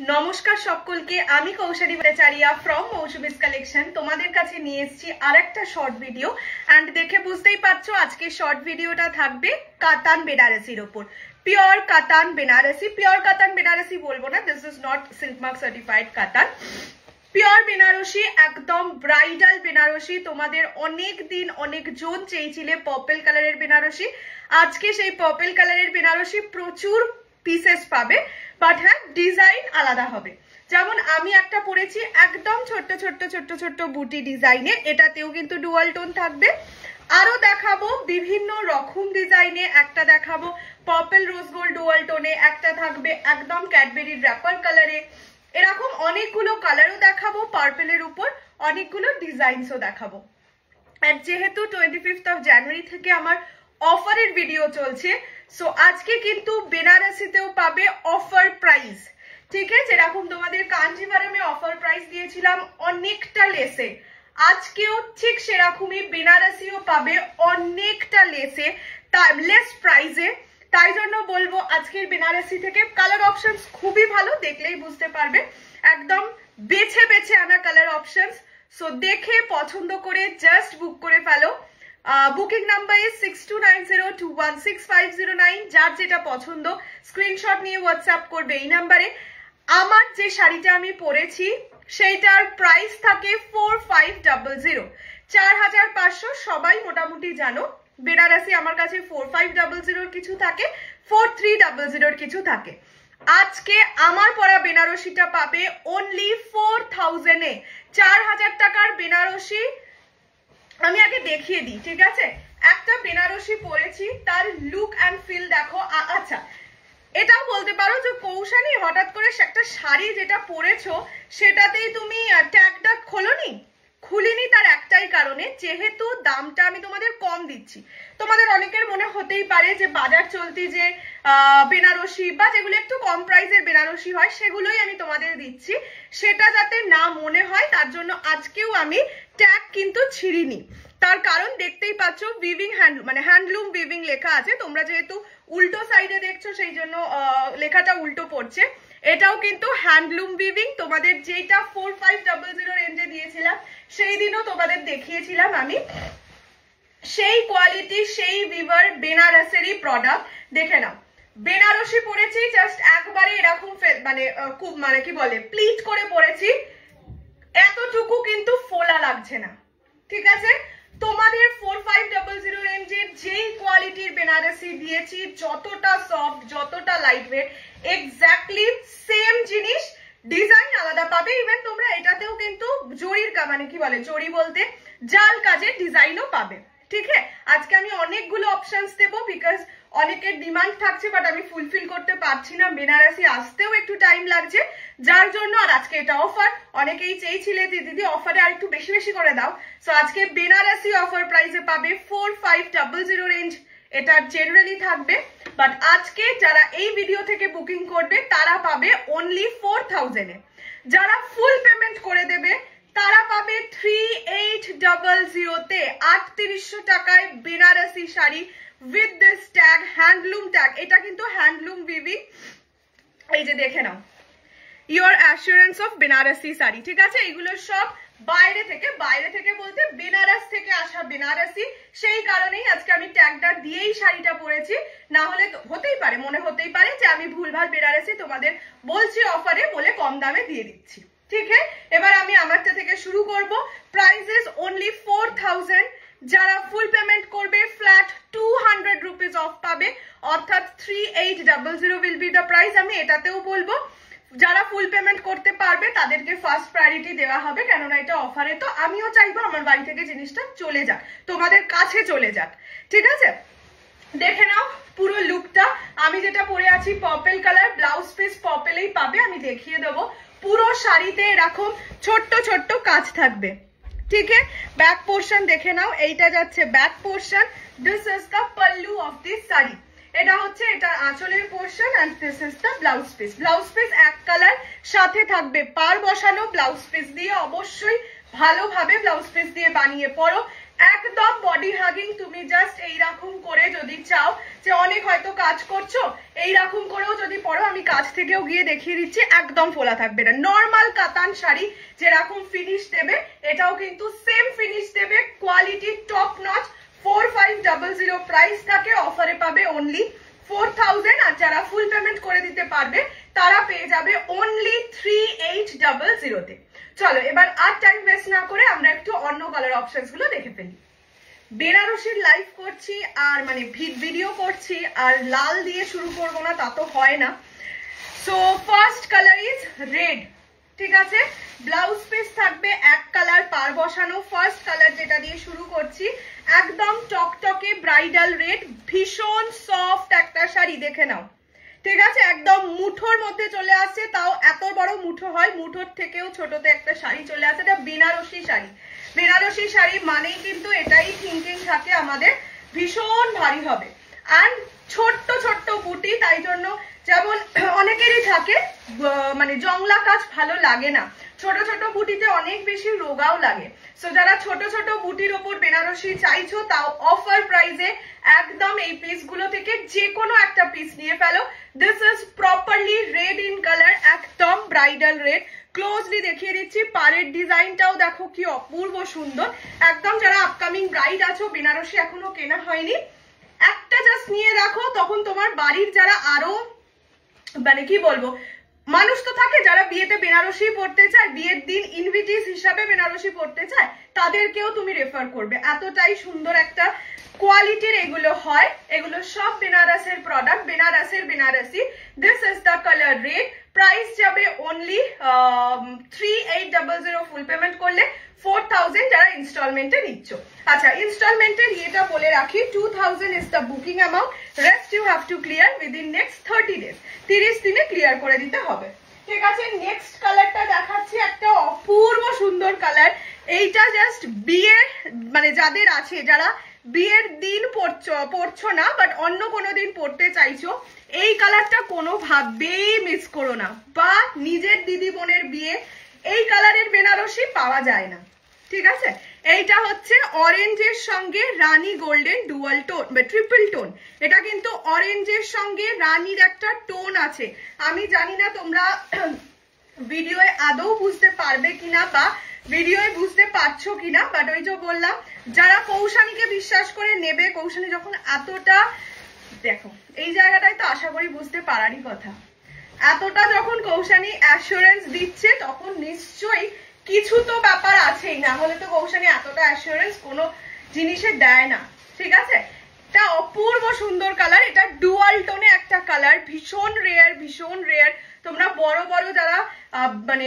নমস্কার সকলকে, আমি কৌশলী ভট্টাচার্য ফ্রম মৌসুমিস কালেকশন তোমাদের কাছে নিয়ে এসেছি আরেকটা শর্ট ভিডিও। এন্ড দেখে বুঝতেই পারছো আজকে শর্ট ভিডিওটা থাকবে কাতান বেনারসির উপর। পিওর কাতান বেনারসি, পিওর কাতান বেনারসি বলবো না, this is not silk mark certified কাতান, পিওর বেনারসি, একদম ব্রাইডাল বেনারসি। তোমাদের অনেক দিন অনেকজন চেয়েছিলে পার্পল কালারের বেনারসি, আজকে সেই পার্পল কালারের বেনারসি প্রচুর পিসেস পাবে, বাট হ্যাঁ ডিজাইন আলাদা হবে। যেমন আমি একটা পরেছি একদম ছোট্ট ছোট্ট ছোট্ট ছোট্ট বুটি ডিজাইনে, এটাতেও কিন্তু ডুয়াল টোন থাকবে। আরো দেখাবো বিভিন্ন রকম ডিজাইনে, একটা দেখাবো পার্পল রোজ গোল্ড ডুয়াল টোনে, একটা থাকবে একদম ক্যাডবেরি ড্র্যাপার কালারে, এরকম অনেকগুলো কালারও দেখাবো। পার্পলের উপর অনেকগুলো ডিজাইনসও দেখাবো। আর যেহেতু 25th of January থেকে আমার অফারের ভিডিও চলছে, সো আজকে কিন্তু বেনারসিতেও পাবে অফার প্রাইস, ঠিক আছে? যেরকম তোমাদের কাঞ্জিভারমে অফার প্রাইস দিয়েছিলাম অনেকটা লেসে, আজকেও ঠিক সেরকমই বেনারসিও পাবে অনেকটা লেসে, লেস প্রাইসে। তাই জন্য বলবো আজকের বেনারসি থেকে কালার অপশনস খুবই ভালো, দেখলেই বুঝতে পারবে, একদম বেছে বেছে আনা কালার অপশনস। সো দেখে পছন্দ করে জাস্ট বুক করে ফেলো। Booking number is 6290216509। যার যেটা পছন্দ স্ক্রিনশট নিয়ে হোয়াটসঅ্যাপ করবে এই নাম্বারে। আমার যে শাড়িটা আমি পরেছি সেইটার প্রাইস থাকে 4500, 4500। সবাই মোটামুটি জানো বেনারসি আমার কাছে 4500 কিছু থাকে, 4300 কিছু থাকে। আজকে আমার পরা বেনারসিটা পাবে অনলি 4000 এ। 4000 টাকার বেনারসি আমি আগে দেখিয়ে দিই, ঠিক আছে? একটা বেনারসি পরেছি, তার লুক অ্যান্ড ফিল দেখো। আচ্ছা, এটাও বলতে পারো যে কৌশানী হঠাৎ করে একটা শাড়ি যেটা পরেছো সেটাতেই তুমি ট্যাগটা খোলোনি, খুলিনি। তার একটাই কারণে, যেহেতু দামটা আমি তোমাদের কম দিচ্ছি। তোমাদের অনেকের মনে হতেই পারে যে বাজার চলতি যে বেনারসি বা যেগুলো একটু কম প্রাইসের বেনারসি হয় সেগুলোই আমি তোমাদের দিচ্ছি, সেটা যাতে না মনে হয় তার জন্য আজকেও আমি ট্যাগ কিন্তু ছিঁড়িনি। তার কারণ দেখতেই পাচ্ছ উইভিং মানে হ্যান্ডলুম উইভিং লেখা আছে। তোমরা যেহেতু উল্টো সাইডে দেখছো সেই জন্য লেখাটা উল্টো পড়ছে। এটাও কিন্তু হ্যান্ডলুম উইভিং। তোমাদের যেটা 4500 রেঞ্জে দিয়েছিলাম সেই দিনও তোমাদের দেখিয়েছিলাম আমি, সেই কোয়ালিটি সেই উইভার বেনারসেরই প্রোডাক্ট। দেখে নাও, বেনারসি পরেছি জাস্ট একবারে এরকম মানে খুব মানে কি বলে প্লিট করে পরেছি, এতটুকু কিন্তু ফোলা লাগছে না, ঠিক আছে? তোমাদের 4500 রেঞ্জের যেই কোয়ালিটির বেনারসি দিয়েছি, যতটা সফট যতটা লাইট ওয়েট, এক্স্যাক্টলি সেম জিনিস, ডিজাইন আলাদা পাবে। ইভেন তোমরা এটাতেও কিন্তু জরির মানে কি বলে জরি বলতে জাল কাজের ডিজাইনও পাবে, ঠিক আছে? আজকে আমি অনেকগুলো অপশনস দেবো বিকজ অনেকের ডিমান্ড থাকছে, বাট আমি ফুলফিল করতে পারছি না, বেনারসি আসতেও একটু টাইম লাগছে, যার জন্য। আর আজকে এটা অফার, অনেকেই চেয়েছিলে দিদি অফারে আর একটু বেশি বেশি করে দাও। সো আজকে বেনারসি অফার প্রাইসে পাবে 4500 রেঞ্জ, এটা জেনারেলি থাকবে, বাট আজকে যারা এই ভিডিও থেকে বুকিং করবে তারা পাবে অনলি 4000 এ। যারা ফুল পেমেন্ট করে দেবে তারা পাবে 3800 তে 3800 টাকায় Banarasi sari with this tag, handloom tag. এটা কিন্তু হ্যান্ডলুম উইভিং, এই যে দেখে নাও, your assurance of Banarasi sari, ঠিক আছে? এগুলো সব বাইরে থেকে বলতে বেনারস থেকে আসা বেনারসি, সেই কারণেই আজকে আমি ট্যাগটা দিয়েই শাড়িটা পরেছি। না হলে হতেই পারে, মনে হতেই পারে যে আমি ভুলভাল বেনারসি তোমাদের বলছি অফারে বলে কম দামে দিয়ে দিচ্ছি, ঠিক আছে? এবার আমি আমারটা থেকে শুরু করব। Price is only 4000। যারা ফুল পেমেন্ট করবে ফ্ল্যাট 200 রুপিস অফ পাবে, অর্থাৎ 3800 উইল বি দ্য প্রাইস। আমি এটাতেও বলবো যারা ফুল পেমেন্ট করতে পারবে তাদেরকে ফার্স্ট প্রায়োরিটি দেওয়া হবে, কেননা এটা অফারে। তো আমিও চাইবো আমার বাড়ি থেকে জিনিসটা চলে যাক, তোমাদের কাছে চলে যাক, ঠিক আছে? দেখে নাও পুরো লুকটা। আমি যেটা পরে আছি পার্পল কালার, ব্লাউজ পিস পার্পলেই পাবে, আমি দেখিয়ে দেবো। পুরো শাড়িতে এরকম ছোট্ট ছোট্ট কাজ থাকবে, ঠিক আছে? ব্যাক পোর্শন দেখে নাও, এইটা যাচ্ছে back portion. This is the pallu of this sari, এটা হচ্ছে এটা আঁচলের portion, and this is the blouse piece. Blouse piece এক কালার, সাথে থাকবে পার বসানো। ব্লাউজ পিস দিয়ে অবশ্যই ভালোভাবে ব্লাউজ পিস দিয়ে বানিয়ে পরো। একদম বডি হাগিং। তুমি জাস্ট এইরকম করে যদি চাও যে অনেক হয়তো কাজ করছো, এইরকম করেও যদি পরো, আমি কাছ থেকেও গিয়ে দেখিয়ে দিচ্ছি, একদম ফোলা থাকবে না। নর্মাল কাতান শাড়ি যেরকম ফিনিশ দেবে এটাও কিন্তু সেম ফিনিশ দেবে, কোয়ালিটি টপ নচ। 4500 প্রাইস থাকে, অফারে পাবে অনলি 4000, আর যারা ফুল পেমেন্ট করে দিতে পারবে তারা পেয়ে যাবে অনলি 3800 তে। চলো এবার আর টাইম ওয়েস্ট না করে আমরা একটু অন্য কালার অপশনস গুলো দেখে ফেলি। বেনারসির লাইভ করছি আর মানে ভিডিও করছি আর লাল দিয়ে শুরু করবো না, তা তো হয় না। So first colour is red, ঠিক আছে। ব্লাউজ পিস থাকবে এক কালার পার বসানো। ফার্স্ট কালার যেটা দিয়ে শুরু করছি, একদম টকটকে ব্রাইডাল রেড, ভীষণ সফট একটা শাড়ি, দেখে নাও, ঠিক আছে। একদম মুঠোর মধ্যে চলে আসছে, তাও এত বড় মুঠো হয়, মুঠোর থেকেও ছোটতে একটা শাড়ি চলে আসে। এটা বেনারসি শাড়ি। বেনারসি শাড়ি মানেই কিন্তু এটাই থিঙ্কিং থাকে আমাদের, ভীষণ ভারী হবে। আর ছোট্ট ছোট্ট বুটি, তাই জন্য যেমন অনেকেরই থাকে মানে জংলা কাজ ভালো লাগে না, ছোট ছোট বুটিতে অনেক বেশি রোগাও লাগে। সো যারা ছোট ছোট বুটির ওপর বেনারসি চাইছো, তাও অফার প্রাইসে একদম এই পিস গুলো থেকে যে কোনো একটা পিস নিয়ে ফেলো। This is properly red in colour, একদম ব্রাইডাল রেড। ক্লোজলি দেখিয়ে দিচ্ছি, পাড়ের ডিজাইনটাও দেখো কি অপূর্ব সুন্দর। একদম যারা আপকামিং ব্রাইড আছো, বেনারসি এখনো কেনা হয়নি, একটা জাস্ট নিয়ে রাখো, তখন তোমার বাড়ির যারা আরো মানে কি বলবো মানুষ তো থাকে যারা বিয়েতে বেনারসি পড়তে চায়, বিয়ের দিন ইনভিটিস হিসাবে বেনারসি পড়তে চায়, তাদেরকেও তুমি রেফার করবে। এতটাই সুন্দর একটা কোয়ালিটির এগুলো হয়, এগুলো সব বেনারসের প্রোডাক্ট, বেনারসের Banarasi. This is the colour red. Price যাবে অনলি 3800 ফুল পেমেন্ট করলে, 4000 যারা ইনস্টলমেন্টে নিচ্ছ। আচ্ছা, ইনস্টলমেন্টের ইয়েটা বলে রাখি, 2000 is the booking amount, rest you have to clear within next 30 days. 30 দিনে ক্লিয়ার করে দিতে হবে, ঠিক আছে। নেক্সট কালারটা দেখাচ্ছি, একটা অপূর্ব সুন্দর কালার। এইটা জাস্ট বিয়ের মানে যাদের আছে, যারা বিয়ের দিন পড়ছো না বাট অন্য কোনো দিন পড়তে চাইছো, এই কালারটা কোনোভাবেই মিস করো না। বা নিজের দিদি বোনের বিয়ে এই কালারের বেনারসি পাওয়া যায় না, ঠিক আছে। এইটা হচ্ছে অরেঞ্জের সঙ্গে রানী গোল্ডেন ডুয়াল টোন বা ট্রিপল টোন। এটা কিন্তু অরেঞ্জের সঙ্গে রানীর একটা টোন আছে। আমি জানি না তোমরা ভিডিওয়ে আদৌ বুঝতে পারবে কিনা বা ভিডিওয়ে বুঝতে পারছো কিনা, বাট ওই যে বললাম, যারা কৌশানীকে বিশ্বাস করে নেবে, কৌশানী যখন এতটা, দেখো এই জায়গাটায় তো আশা করি বুঝতে পারারই কথা, এতটা যখন কৌশানী অ্যাসুরেন্স দিচ্ছে, তখন নিশ্চয়ই কিছু তো ব্যাপার আছেই, না হলে তো কৌশানী এতটা অ্যাসুরেন্স কোনো জিনিসে দেয় না, ঠিক আছে। এটা অপূর্ব সুন্দর কালার, এটা ডুয়াল টোনে একটা কালার, ভীষণ রেয়ার, ভীষণ রেয়ার। তোমরা বড় বড় যারা মানে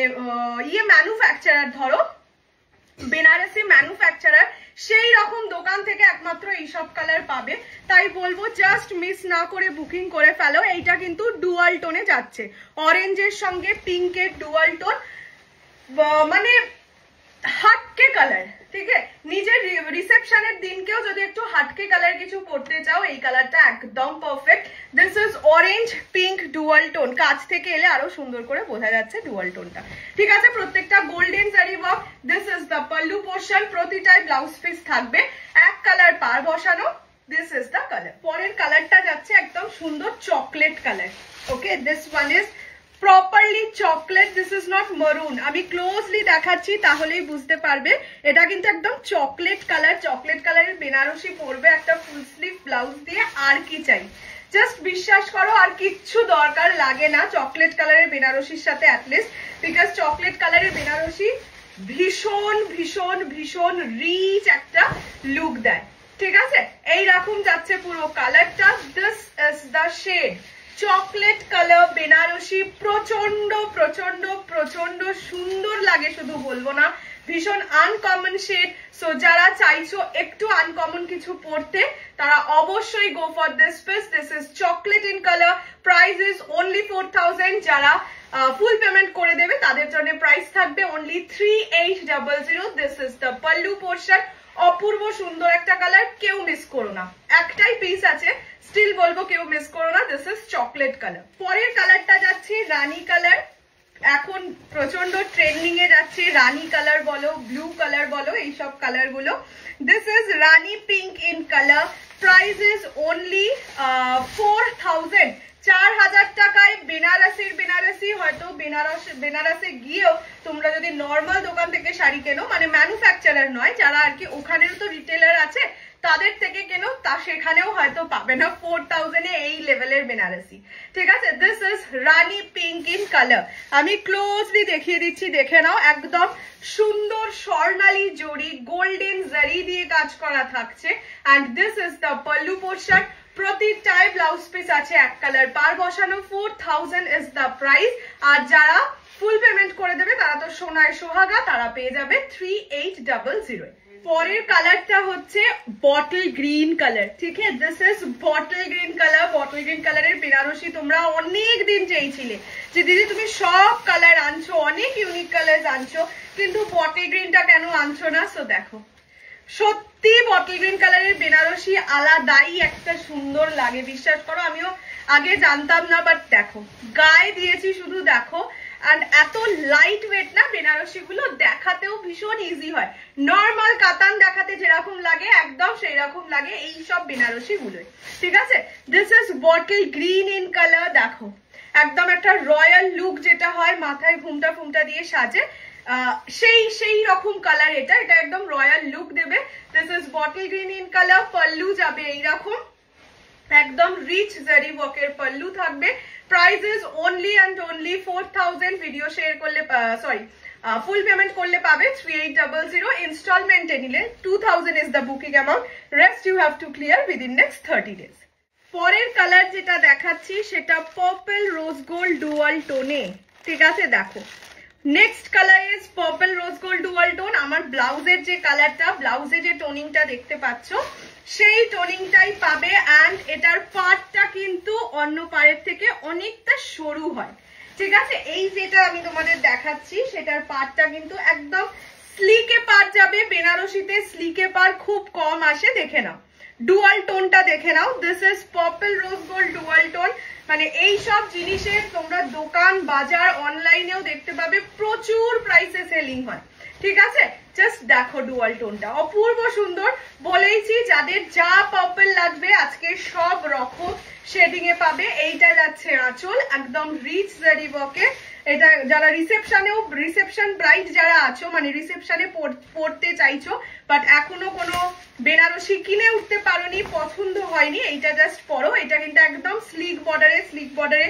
ইয়ে ম্যানুফ্যাকচারার, ধরো বেনারসি ম্যানুফ্যাকচারার, সেই রকম দোকান থেকে একমাত্র এইসব কালার পাবে। তাই বলবো জাস্ট মিস না করে বুকিং করে ফেলো। এইটা কিন্তু ডুয়াল টোনে যাচ্ছে, অরেঞ্জের সঙ্গে পিঙ্কের ডুয়াল টোন, মানে হাটকে কালার, ঠিক আছে। নিজের রিসেপশনের দিনকেও যদি একটু হাটকে কালার কিছু পড়তে চাও, এই কালারটা একদম perfect. This is orange pink dual tone, কাছ থেকে এলে আরো সুন্দর করে বোঝা যাচ্ছে ডুয়াল টোনটা, ঠিক আছে। প্রত্যেকটা golden zari work. This is the pallu portion, প্রতিটাই ব্লাউজ পিস থাকবে এক কালার পার বসানো। This is the colour. পরের কালারটা যাচ্ছে একদম সুন্দর chocolate colour, okay. This one is properly chocolate, this is not maroon. আমি ক্লোজলি দেখাচ্ছি তাহলেই বুঝতে পারবে, এটা কিন্তু একদম চকলেট কালার। চকলেট কালারের বেনারসি পরবে একটা ফুল স্লিভ ব্লাউজ দিয়ে, আর কি চাই, জাস্ট বিশ্বাস করো আর কিচ্ছু দরকার লাগে না চকলেট কালারের বেনারসির সাথে, অ্যাটলিস্ট, বিকজ চকলেট কালারের বেনারসি ভীষণ ভীষণ ভীষণ রিচ একটা লুক দেয়, ঠিক আছে। এইরকম যাচ্ছে পুরো কালারটা। This is the shade chocolate colour Banarasi, প্রচন্ড প্রচন্ড প্রচন্ড সুন্দর লাগে, শুধু বলবো না, ভীষণ আনকমন শেড। সো যারা চাইছো একটু আনকমন কিছু পড়তে, তারা অবশ্যই go for this piece. This is chocolate in colour, price is only 4000। যারা ফুল পেমেন্ট করে দেবে তাদের জন্য প্রাইস থাকবে only 3800। This is the pallu portion, অপূর্ব সুন্দর একটা কালার, কেউ মিস করো না। একটাই পিস আছে, স্টিল বলবো কেউ মিস করো না। This is chocolate colour. পরের কালারটা যাচ্ছে রানী কালার। এখন প্রচন্ড ট্রেন্ডিং এ যাচ্ছে, রানী কালার বলো, ব্লু কালার বলো, এইসব কালার গুলো। This is Rani pink in colour, price is only 4000, 4000 টাকায় বেনারসি। হয়তো বেনারসে গিয়েও তোমরা যদি নর্মাল দোকান থেকে শাড়ি কেনো, মানে ম্যানুফ্যাকচারার নয়, যারা আর কি ওখানেও তো রিটেলার আছে তাদের থেকে কেনো, তা সেখানেও হয়তো পাবে না 4000 এ এই লেভেলের বেনারসি। ঠিক আছে, this is Rani pink in colour. আমি ক্লোজলি দেখিয়ে দিচ্ছি, দেখে নাও। একদম সুন্দর স্বর্ণালী জড়ি গোল্ডেন জারি দিয়ে কাজ করা থাকছে। And this is the pallu portion. প্রতিটায় ব্লাউজ পিস আছে এক কালার পার বসানো। 4000 ইজ দ্য প্রাইস। আর যারা ফুল পেমেন্ট করে দেবে তারা তো সোনায় সোহাগা, তারা পেয়ে যাবে 3800। পরের কালারটা হচ্ছে বটল গ্রিন কালার। ঠিক আছে, this is bottle green colour. Bottle green কালারের বেনারসি তোমরা অনেক দিন চেয়েছিলে যে দিদি তুমি সব কালার আনছো, অনেক ইউনিক কালার আনছো, কিন্তু বটল গ্রিনটা কেন আনছো না? সো দেখো, সত্যি বটল গ্রিন কালারের বেনারসি আলাদাই একটা সুন্দর লাগে, বিশ্বাস করো। আমিও আগে জানতাম না, বাট দেখো গায়ে দিয়েছি শুধু, দেখো। এন্ড এত লাইট ওয়েট না বেনারসি গুলো, দেখাতেও ভীষণ ইজি হয়। নর্মাল কাতান দেখাতে যেরকম লাগে একদম সেই রকম লাগে এইসব বেনারসি গুলোই। ঠিক আছে, this is bottle green in colour. দেখো একদম একটা রয়্যাল লুক যেটা হয়, মাথায় ঘুমটা ফুমটা দিয়ে সাজে, সেই রকম কালার। এটা একদম রয়্যাল লুক দেবে। This is bottle green in colour. পাল্লু যাবে এইরকম, একদম রিচ জারি ওয়ার্কের পাল্লু থাকবে। Price is only and only 4000। Video share করলে ফুল পেমেন্ট করলে পাবে 3800। ইনস্টলমেন্টে নিলে 2000 is the booking amount. Rest you have to clear within next 30 days। পরের কালার যেটা দেখাচ্ছি সেটা পার্পল রোজ গোল্ড ডুয়াল টোনে। ঠিক আছে, দেখো next colour is purple rose gold dual tone. আমার ব্লাউজের যে কালারটা, ব্লাউজে যে টোনিংটা দেখতে পাচ্ছ সেই টোনিংটাই পাবে। অ্যান্ড এটার পাড়টা কিন্তু অন্য পাড়ের থেকে অনেকটা সরু হয়। ঠিক আছে, এই যেটা আমি তোমাদের দেখাচ্ছি সেটার পাড়টা কিন্তু একদম স্লিকে পাড় যাবে। বেনারসিতে স্লিকে পাড় খুব কম আসে, দেখে নাও। ডুয়াল টোনটা দেখে নাও। This is purple rose gold dual tone. মানে এই সব জিনিসের তোমরা দোকান বাজার অনলাইনেও দেখতে পাবে, প্রচুর প্রাইসে সেলিং হয়। ঠিক আছে, জাস্ট দেখো ডুয়াল টোনটা অপূর্ব সুন্দর। বলেইছি যাদের যা পার্পল লাগবে আজকে সব রকম শেডিং এ পাবে। এইটা যাচ্ছে আঁচল, একদম রিচ জারি ওয়ার্কে। এটা যারা রিসেপশন ব্রাইড যারা আছো, মানে রিসেপশনে পড়তে চাইছো বাট এখনো কোনো বেনারসি কিনে উঠতে পারোনি, পছন্দ হয়নি, এইটা জাস্ট পরো। এটা কিন্তু একদম স্লিক বর্ডারে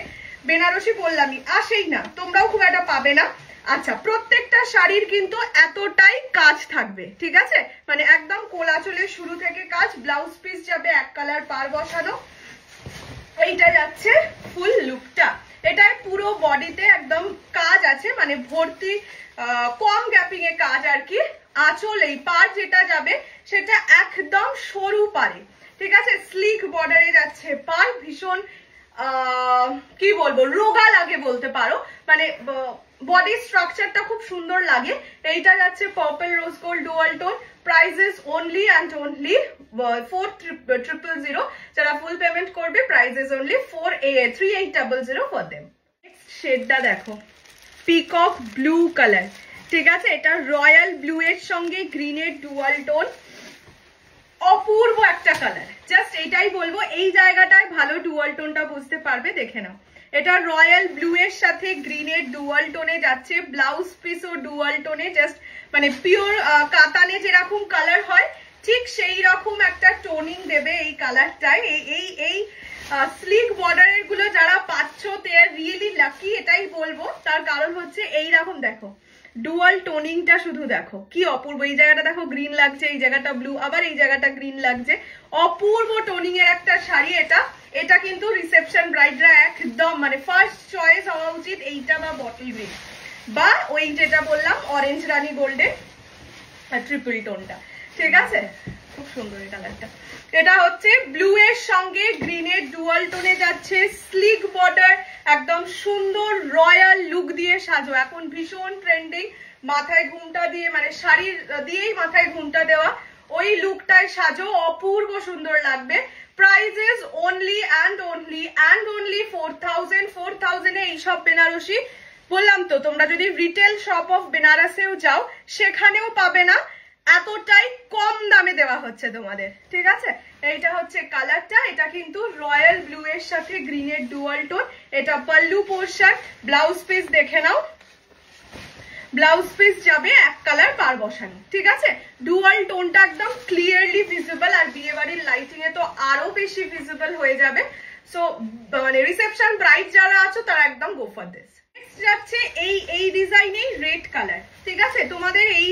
বেনারসি বললামই, আসেই না, তোমরাও খুব একটা পাবে না। আচ্ছা, প্রত্যেকটা শাড়ির কিন্তু এতটাই কাজ থাকবে। ঠিক আছে, মানে একদম কোলাচলের শুরু থেকে কাজ। ব্লাউজ পিস যাবে এক কালার পার বসানো। এইটা যাচ্ছে ফুল লুকটা। এটার পুরো বডিতে একদম কাজ আছে, মানে ভর্তি, কম গ্যাপিং এ কাজ আর কি। আঁচল এই পার যেটা যাবে সেটা একদম সরু পারে। ঠিক আছে, স্লিক বর্ডারে যাচ্ছে পার, ভীষণ কি বলবো, রোগা লাগে বলতে পারো, মানে বডি স্ট্রাকচারটা খুব সুন্দর লাগে। এইটা যাচ্ছে purple rose gold dual tone. Price is only and only 4000। যারা ফুল পেমেন্ট করবে price is only 3800 for them. Next শেডটা দেখো, পিকক ব্লু কালার। ঠিক আছে, এটা রয়্যাল ব্লু এর সঙ্গে গ্রিনের ডুয়াল টোন, অপূর্ব একটা কালার। জাস্ট এটাই বলবো, এই জায়গাটায় ভালো ডুয়াল টোনটা বুঝতে পারবে, দেখে নাও। এটা রয়্যাল ব্লু এর সাথে গ্রিনের ডুয়াল টোনে যাচ্ছে। ব্লাউজ পিসও ডুয়াল টোনে, জাস্ট মানে পিওর কাতানে যেরকম কালার হয় ঠিক সেই রকম একটা টোনিং দেবে এই কালারটায়। এই স্লিক বর্ডারের গুলো যারা পাচ্ছ দে আর রিয়েলি লাকি, এটাই বলবো। তার কারণ হচ্ছে এইরকম দেখো ডুয়াল টোনিংটা, শুধু দেখো কি অপূর্ব। এই জায়গাটা দেখো গ্রিন লাগছে, এই জায়গাটা ব্লু, আবার এই জায়গাটা গ্রিন লাগছে। অপূর্ব টোনিং এর একটা শাড়ি এটা। এটা কিন্তু রিসেপশন ব্রাইডরা একদম মানে ফার্স্ট চয়েস হওয়া উচিত, এইটা বা বটল গ্রিন বা ওই যেটা বললাম অরেঞ্জ রানী গোল্ডের ট্রিপল টোনটা। ঠিক আছে, খুব সুন্দর এই কালারটা। এটা হচ্ছে ব্লু এর সঙ্গে গ্রিনের ডুয়াল টোনে যাচ্ছে। স্লিক বর্ডার, একদম সুন্দর রয়্যাল লুক দিয়ে সাজো। এখন ভীষণ ট্রেন্ডিং, মাথায় ঘুমটা দিয়ে, মানে শাড়ির দিয়েই মাথায় ঘুমটা দেওয়া, ওই লুকটায় সাজো, অপূর্ব সুন্দর লাগবে। Price is only and only 4000। 4000 এ এইসব বেনারসি বললাম তো তোমরা যদি রিটেল শপ অফ বেনারসেও যাও সেখানেও পাবে না, এতটাই কম দামে দেওয়া হচ্ছে তোমাদের, ঠিক আছে। এইটা হচ্ছে কালারটা, এটা কিন্তু রয়্যাল ব্লু এর সাথে গ্রিনের ডুয়াল টোন, এটা পাল্লু পোর্শন। ব্লাউজ পিস দেখে নাও, ব্লাউজ পিস যাবে এক কালার পার বসানো, ঠিক আছে। ডুয়াল টোনটা একদম ক্লিয়ারলি ভিজিবল, আর বিয়ে বাড়ির লাইটিং এ তো আরো বেশি ভিজিবল হয়ে যাবে। সো মানে রিসেপশন ব্রাইড যারা আছো তারা একদম গো ফর দিস। নেক্সট যাচ্ছে এই ডিজাইনে রেড কালার, ঠিক আছে। তোমাদের এই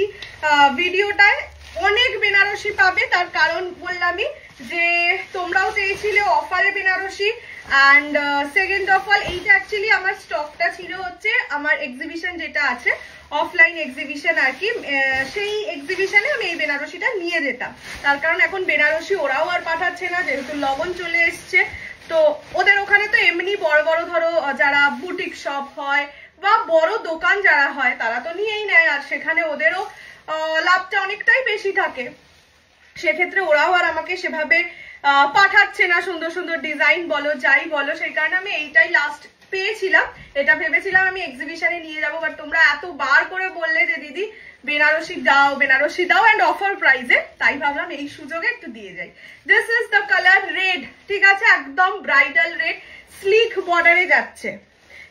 ভিডিওটায় অনেক বেনারসি পাবে, তার কারণ বললামই যে তোমরাও চেয়েছিলে অফারে Banarasi. And second of all, এইটা অ্যাকচুয়ালি আমার স্টকটা ছিল হচ্ছে আমার এক্সিবিশন যেটা আছে, অফলাইন এক্সিবিশন আর কি, সেই এক্সিবিশনে আমি এই বেনারসিটা নিয়ে যেতাম। তার কারণ এখন বেনারসি ওরাও আর পাঠাচ্ছে না, যেহেতু লগন চলে এসছে। তো ওদের ওখানে তো এমনি বড় বড় ধরো যারা বুটিক শপ হয় বা বড় দোকান যারা হয় তারা তো নিয়েই নেয়, আর সেখানে ওদেরও লাভটা অনেকটাই বেশি থাকে। সেক্ষেত্রে ওরাও আর আমাকে সেভাবে পাঠাচ্ছে না সুন্দর সুন্দর ডিজাইন বলো যাই বলো, সেই কারণে আমি এইটাই লাস্ট পেয়েছিলাম। এটা ভেবেছিলাম আমি এক্সিবিশনে নিয়ে যাবো, বাট তোমরা এতবার করে বললে যে দিদি বেনারসি দাও বেনারসি দাও অ্যান্ড অফার প্রাইসে, তাই ভাবলাম এই সুযোগে একটু দিয়ে যাই। This is the colour red, ঠিক আছে, একদম ব্রাইডাল রেড, স্লিক বর্ডারে যাচ্ছে,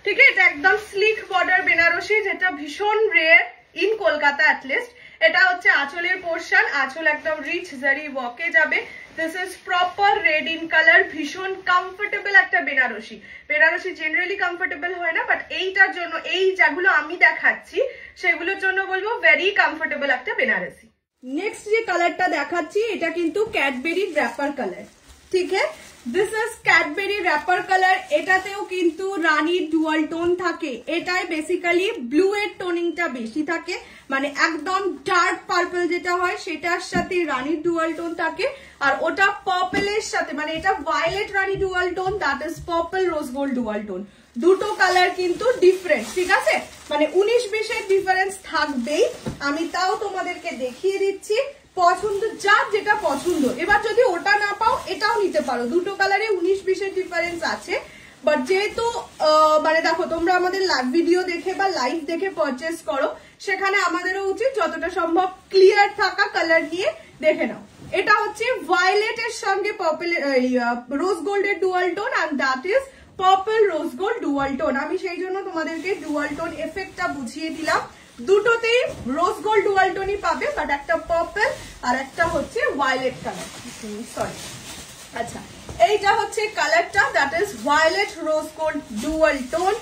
ঠিক আছে। এটা একদম স্লিক বর্ডার বেনারসি, যেটা ভীষণ রেয়ার ইন কলকাতা অ্যাটলিস্ট। এটা হচ্ছে আঁচলের পোর্শন, আঁচল একদম রিচ জারি ওয়ার্কে যাবে। This is proper red in colour, ভীষণ কমফোর্টেবল একটা বেনারসি। বেনারসি জেনারেলি কমফোর্টেবল হয় না, বাট এইটার জন্য, এই যেগুলো আমি দেখাচ্ছি সেগুলোর জন্য বলবো ভেরি কমফোর্টেবল একটা বেনারসি। নেক্সট যে কালারটা দেখাচ্ছি এটা কিন্তু ক্যাডবেরি র‍্যাপার কালার, ঠিক আছে। This is Cadbury wrapper colour, এটাতেও কিন্তু রানীর ডুয়াল টোন থাকে। এটাই বেসিক্যালি ব্লু এর টোনিংটা বেশি থাকে, মানে একদম ডার্ক পার্পল যেটা হয় সেটার সাথে রানীর ডুয়াল টোন থাকে, আর ওটা পার্পলের সাথে, মানে এটা ভায়োলেট রানী dual tone, that is purple rose gold dual tone. দুটো কালার কিন্তু ডিফারেন্ট, ঠিক আছে, মানে 19-20 এর ডিফারেন্স থাকবেই। আমি তাও তোমাদেরকে দেখিয়ে দিচ্ছি, পছন্দ যার যেটা পছন্দ। এবার যদি ওটা না পাও এটাও নিতে পারো, দুটো কালারে 19-20 এর ডিফারেন্স আছে। বাট যেহেতু মানে দেখো তোমরা আমাদের ভিডিও দেখে বা লাইভ দেখে পারচেস করো, সেখানে আমাদেরও উচিত যতটা সম্ভব ক্লিয়ার থাকা কালার নিয়ে দেখে নাও। এটা হচ্ছে ভায়োলেটের সঙ্গে পার্পল রোজ গোল্ডের dual tone, and that is purple rose gold dual tone. আমি সেই জন্য তোমাদেরকে ডুয়াল টোন এফেক্টটা বুঝিয়ে দিলাম। দুটোতেই রোজ গোল্ড ডুয়াল টোনই পাবে, বাট একটা পার্পল আর একটা হচ্ছে ভায়োলেট কালার, সরি। আচ্ছা, এইটা হচ্ছে কালারটা, that is violet rose gold dual tone,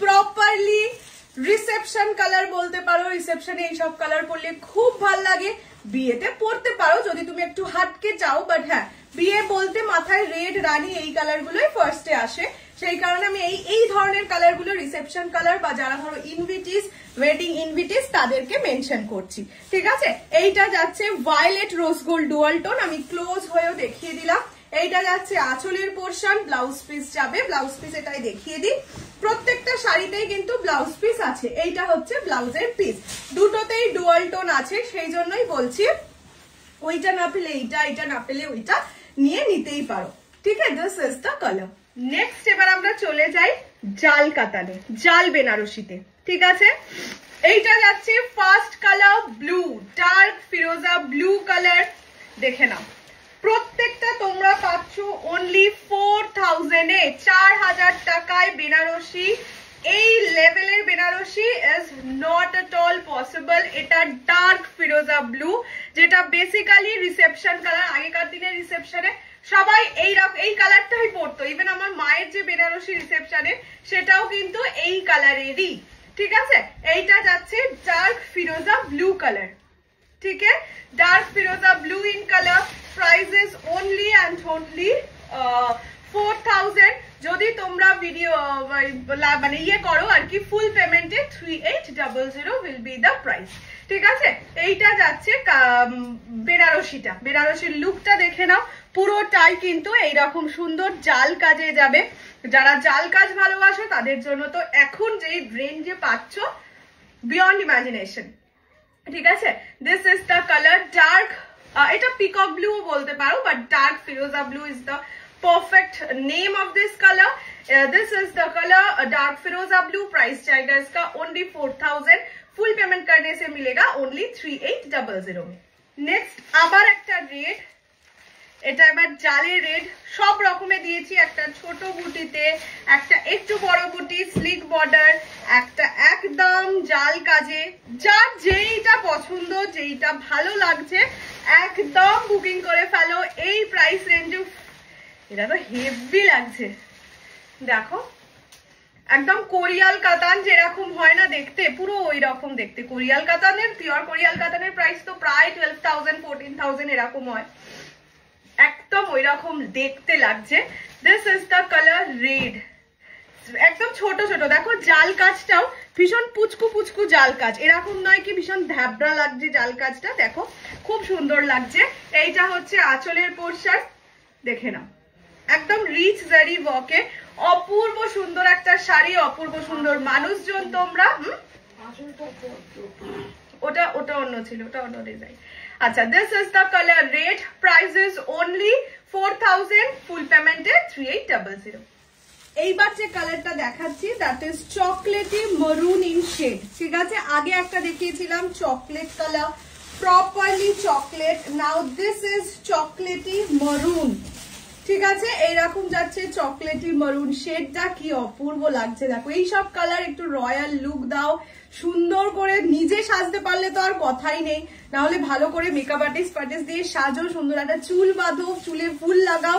properly reception colour বলতে পারো। রিসেপশনে এইসব কালার পরলে খুব ভাল লাগে, বিয়েতে পরতে পারো যদি তুমি একটু হাটকে চাও, বাট হ্যাঁ বিয়ে বলতে মাথায় রেড রানী এই কালার গুলোই ফার্স্টে আসে। সেই কারণে আমি এই ধরনের কালার গুলো রিসেপশন কালার বা যারা ধরো ইনভিটিস, ওয়েডিং ইনভিটিস তাদেরকে মেনশন করছি, ঠিক আছে। এইটা যাচ্ছে violet rose gold dual tone, আমি ক্লোজ হয়েও দেখিয়ে দিলাম। এইটা যাচ্ছে আঁচলের পোর্শন, ব্লাউজ পিস যাবে, ব্লাউজ পিস এটাই দেখিয়ে দিই। প্রত্যেকটা শাড়িতেই কিন্তু ব্লাউজ পিস আছে, এইটা হচ্ছে ব্লাউজের পিস। দুটোতেই ডুয়াল টোন আছে, সেই জন্যই বলছি ওইটা না পেলে এইটা, এটা না পেলে ওইটা নিয়ে নিতেই পারো, ঠিক আছে। This is the colour. Next এবার আমরা চলে যাই জাল কাতানে, জাল বেনারসিতে, ঠিক আছে। এইটা যাচ্ছে ফার্স্ট কালার ব্লু, ডার্ক ফিরোজা ব্লু কালার, দেখে নাও। প্রত্যেকটা তোমরা পাচ্ছ অনলি 4000 এ, 4000 টাকায় বেনারসি। এই লেভেলের Banarasi is not at all possible. এটা ডার্ক ফিরোজা ব্লু, যেটা বেসিক্যালি রিসেপশন কালার। আগেকার দিনের রিসেপশনে সবাই এই কালারটাই পরতো, ইভেন আমার মায়ের যে বেনারসি রিসেপশনে সেটাও কিন্তু এই কালারেরই, ঠিক আছে। এইটা যাচ্ছে ডার্ক ফিরোজা ব্লু কালার, ঠিক আছে, ডার্ক ফিরোজা blue in colour. Price is only and only 4000। যদি তোমরা ভিডিও মানে ইয়ে করো আর কি, ফুল পেমেন্টে 3800 উইল বি দ্য প্রাইস, ঠিক আছে। এইটা যাচ্ছে বেনারসিটা, বেনারসির লুকটা দেখে নাও। পুরোটাই কিন্তু এইরকম সুন্দর জাল কাজে যাবে। যারা জাল কাজ ভালোবাসো তাদের জন্য তো এখন যেই রেঞ্জে পাচ্ছ বিয়ন্ড ইমাজিনেশন, ঠিক আছে। This is the colour dark, এটা পিকক ব্লু বলতে পারো, বাট ডার্ক ফিরোজা blue is the perfect name of this color. This is the color dark firoza blue. Price जाएगा इसका only 4000. Full payment करने से मिलेगा only 3800 में. Next আবার একটা red. এটা এবার জালে রেড, সব রকমে দিয়েছি, একটা ছোট বুটিতে, একটা একটু বড় বুটি, স্লিক বর্ডার, একটা একদম জাল কাজে। যার যেইটা পছন্দ, যেইটা ভালো লাগছে একদম বুকিং করে ফেলো এই প্রাইস রেঞ্জে। এটা তো হেভি লাগছে, দেখো একদম কোরিয়াল কাতান যেরকম হয় না দেখতে, পুরো ওই রকম দেখতে। কোরিয়াল কাতানের, পিওর কোরিয়াল কাতানের প্রাইস তো প্রায় 12,000 14,000 এরকম হয়, একদম ওই রকম দেখতে লাগছে। This is the colour red, একদম ছোট ছোট, দেখো জাল কাজটাও ভীষণ পুচকু পুচকু জাল কাজ, এরকম নয় কি ভীষণ ধ্যাবড়া লাগছে জাল কাজটা, দেখো খুব সুন্দর লাগছে। এইটা হচ্ছে আঁচলের পোরশন, দেখে নাও একদম রিচ জারি ওয়ার্কে, অপূর্ব সুন্দর একটা শাড়ি, অপূর্ব সুন্দর মানুষজন তোমরা। ওটা ওটা অন্য ছিল, ওটা অন্য ডিজাইন। আচ্ছা, this is the colour red, price is only 4000, full পেমেন্টে 3800। এইবার যে কালারটা দেখাচ্ছি that is chocolatey maroon in shade, ঠিক আছে? আগে একটা দেখিয়েছিলাম chocolate colour, properly chocolate, now this is chocolatey maroon, ঠিক আছে? এইরকম যাচ্ছে চকলেটি মরুন শেডটা, কি অপূর্ব লাগছে দেখো। এইসব কালার একটু রয়্যাল লুক দাও, সুন্দর করে নিজে সাজতে পারলে তো আর কথাই নেই, না হলে ভালো করে মেকআপ আর্টিস্ট দিয়ে সাজো, সুন্দর একটা চুল বাঁধো, চুলে ফুল লাগাও,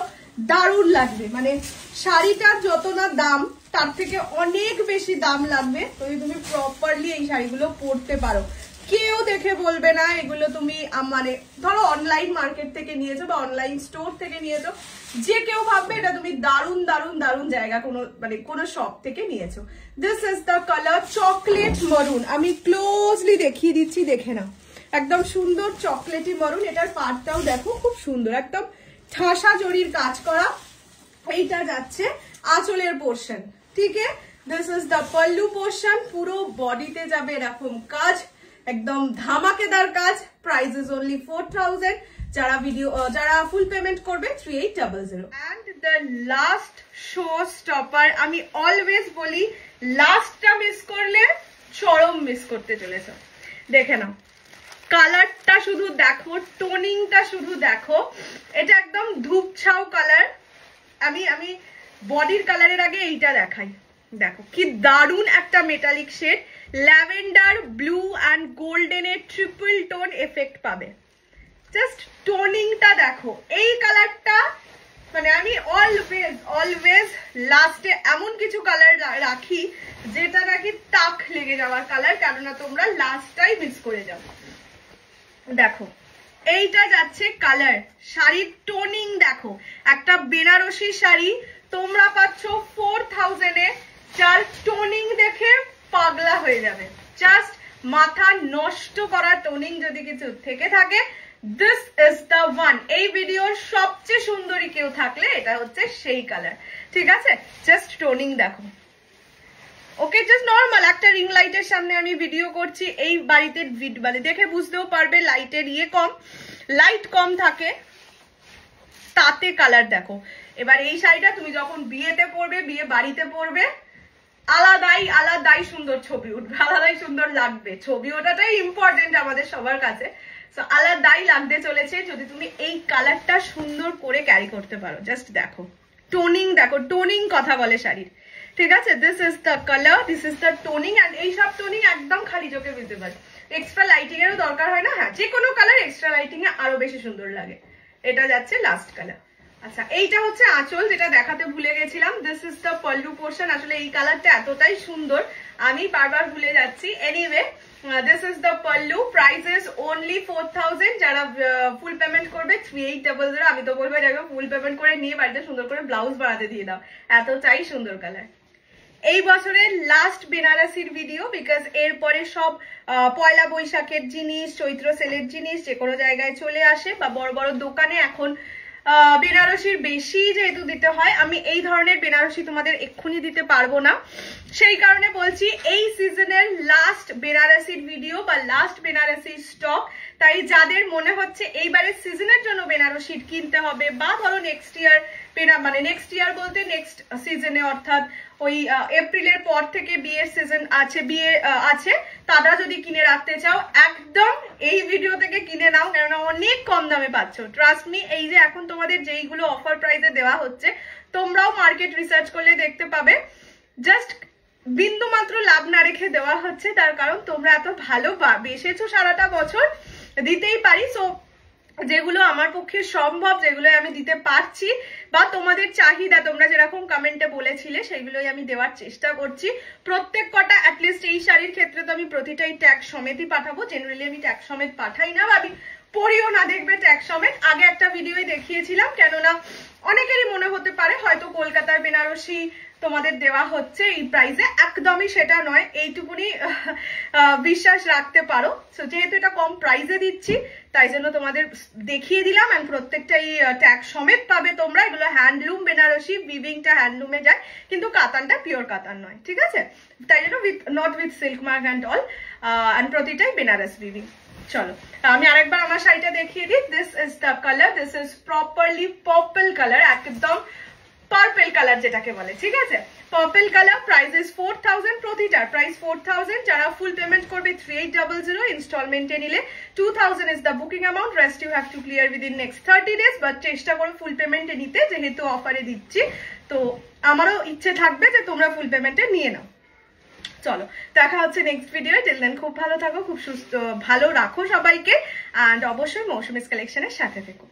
দারুণ লাগবে। মানে শাড়িটার যত না দাম তার থেকে অনেক বেশি দাম লাগবে যদি তুমি প্রপারলি এই শাড়িগুলো পরতে পারো। কেউ দেখে বলবে না এগুলো তুমি মানে ধরো অনলাইন মার্কেট থেকে নিয়েছো বা অনলাইন স্টোর থেকে নিয়েছো, যে কেউ ভাববে এটা তুমি দারুণ দারুণ দারুণ জায়গা কোনো মানে কোনো শপ থেকে নিয়েছো। This is the colour chocolate maroon, আমি ক্লোজলি দেখিয়ে দিচ্ছি, দেখে নাও একদম সুন্দর চকলেটি মরুন। এটার পাড়টাও দেখো খুব সুন্দর, একদম ঠাসা জরির কাজ করা। এইটা যাচ্ছে আঁচলের পোর্শন, ঠিক আছে? This is the pallu portion, পুরো বডিতে যাবে এরকম কাজ, একদম ধামাকেদার কাজ। প্রাইস ইজ অনলি 4000, যারা ফুল পেমেন্ট করবে 3800। And the last showstopper, আমি অলওয়েজ বলি লাস্টটা মিস করলে চরম মিস করতে চলেছে। দেখে নাও কালারটা শুধু দেখো, টোনিংটা শুধু দেখো, এটা একদম ধূপছাও কালার। আমি বডির কালারের আগে এইটা দেখাই, দেখো কি দারুণ একটা metallic shade, lavender blue and গোল্ডেনের ট্রিপল টোন এফেক্ট পাবে। জাস্ট টোনিংটা দেখো, এই কালারটা মানে আমি অলওয়েজ লাস্টে এমন কিছু কালার রাখি যেটা নাকি টাক লেগে যাওয়ার কালার, কেননা তোমরা লাস্টটাই মিস করে যাও। দেখো এইটা যাচ্ছে কালার, শাড়ির টোনিং দেখো, একটা বেনারসি শাড়ি তোমরা পাচ্ছ 4000-এ, যার টোনিং দেখে পাগলা হয়ে যাবে। জাস্ট মাথা নষ্ট করা টোনিং যদি কিছু থেকে থাকে, দিস ইজ দ্য ওয়ান। এই ভিডিওর সবচেয়ে সুন্দরী কেউ থাকলে এটা হচ্ছে সেই কালার, ঠিক আছে? জাস্ট টোনিং দেখো, ওকে? জাস্ট নর্মাল একটা রিং লাইটের সামনে আমি ভিডিও করছি, এই বাড়িতে মানে দেখে বুঝতেও পারবে লাইটের লাইট কম থাকে, তাতে কালার দেখো। এবার এই শাড়িটা তুমি যখন বিয়েতে পরবে, বিয়ে বাড়িতে পরবে, আলাদাই সুন্দর ছবি উঠবে, আলাদাই সুন্দর লাগবে। ছবি ওটাটাই ইম্পর্টেন্ট আমাদের সবার কাছে, সো আলাদাই লাগতে চলেছে যদি তুমি এই কালারটা সুন্দর করে ক্যারি করতে পারো। জাস্ট দেখো টোনিং, দেখো টোনিং কথা বলে শাড়ির, ঠিক আছে? This is the colour, this is the toning. And এইসব টোনিং একদম খালি চোখে বুঝতে পারে, এক্সট্রা লাইটিং এরও দরকার হয় না। হ্যাঁ, যে কোনো কালার এক্সট্রা লাইটিং এ আরো বেশি সুন্দর লাগে। এটা যাচ্ছে লাস্ট কালার। আচ্ছা, এইটা হচ্ছে আঁচল, যেটা দেখাতে ভুলে গেছিলাম। This is the pallu portion. আসলে এই কালারটা এতটাই সুন্দর আমি বারবার ভুলে যাচ্ছি। Anyway, this is the pallu, price is only 4000, যারা ফুল পেমেন্ট করবে 3800। আমি তো বলবো এটাকে ফুল পেমেন্ট করে নিয়ে বাড়িতে সুন্দর করে ব্লাউজ বানাতে দিয়ে দাও, এতটাই সুন্দর কালার। এই বছরের লাস্ট বেনারসির ভিডিও, বিকজ এরপরে সব পয়লা বৈশাখের জিনিস, চৈত্র সেলের জিনিস যে কোনো জায়গায় চলে আসে, বা বড় বড় দোকানে এখন বেনারসির বেশি যেহেতু দিতে হয়, আমি এই ধরনের বেনারসি তোমাদের এক্ষুনি দিতে পারবো না। সেই কারণে বলছি এই সিজনের লাস্ট বেনারসির ভিডিও বা লাস্ট বেনারসি স্টক। তাই যাদের মনে হচ্ছে এইবারের সিজনের জন্য বেনারসি কিনতে হবে, বা ধরো নেক্সট ইয়ার মানে নেক্সট ইয়ার বলতে নেক্সট সিজনে, অর্থাৎ ওই এপ্রিলের পর থেকে বিয়ের সিজন আছে, বিয়ে আছে, তারা যদি কিনে রাখতে চাও একদম এই ভিডিও থেকে কিনে নাও, কেননা অনেক কম দামে পাচ্ছ। ট্রাস্ট মি, এই যে এখন তোমাদের যেইগুলো অফার প্রাইসে দেওয়া হচ্ছে, তোমরাও মার্কেট রিসার্চ করলে দেখতে পাবে জাস্ট বিন্দু মাত্র লাভ না রেখে দেওয়া হচ্ছে। তার কারণ তোমরা এত ভালো বেসেছো সারাটা বছর, দিতেই পারি। সো যেগুলো আমার পক্ষে সম্ভব, যেগুলো আমি দিতে পারছি, বা তোমাদের চাহিদা তোমরা যেরকম কমেন্টে বলেছিলে, সেইগুলোই আমি দেওয়ার চেষ্টা করছি। প্রত্যেক কটা অ্যাটলিস্ট এই শাড়ির ক্ষেত্রে তো আমি প্রতিটাই ট্যাগ সমেতই পাঠাবো। জেনারেলি আমি ট্যাগ সমেত পাঠাই না, ভাবি পরিও না দেখবে ট্যাগ সমেত। আগে একটা ভিডিওই দেখিয়েছিলাম, কেননা অনেকেরই মনে হতে পারে হয়তো কলকাতার বেনারসি তোমাদের দেওয়া হচ্ছে এই প্রাইসে, একদমই সেটা নয়, এইটুকুনি বিশ্বাস রাখতে পারো। সো যেহেতু এটা কম প্রাইসে দিচ্ছি, তাই জন্য তোমাদের দেখিয়ে দিলাম। এন্ড প্রত্যেকটাই ট্যাগ সমেত পাবে তোমরা। এগুলো হ্যান্ডলুম বেনারসি, উইভিংটা হ্যান্ডলুমে যায়, কিন্তু কাতানটা পিওর কাতান নয়, ঠিক আছে? তাই জন্য not with silk mark and all, and প্রতিটাই বেনারস উইভিং। চলো আমি আরেকবার আমার শাড়িটা দেখিয়ে দিই। This is the colour, this is properly purple colour, একদম পার্পল কালার যেটাকে বলে, ঠিক আছে? পার্পল কালার, প্রাইস ইজ 4000, প্রতিটার প্রাইস 4000। যারা ফুল পেমেন্ট করবে 3800, ইনস্টলমেন্টে নিলে 2000 is the booking amount, rest you have to clear within next 30 days। But চেষ্টা করো ফুল পেমেন্টে নিতে, যেহেতু অফারে দিচ্ছি, তো আমারও ইচ্ছে থাকবে যে তোমরা ফুল পেমেন্টে নিয়ে নাও। চলো দেখা হচ্ছে নেক্সট ভিডিও। টিল দেন খুব ভালো থাকো, খুব সুস্থ, ভালো রাখো সবাইকে, অ্যান্ড অবশ্যই মৌসুমিস কালেকশনের সাথে থেকো।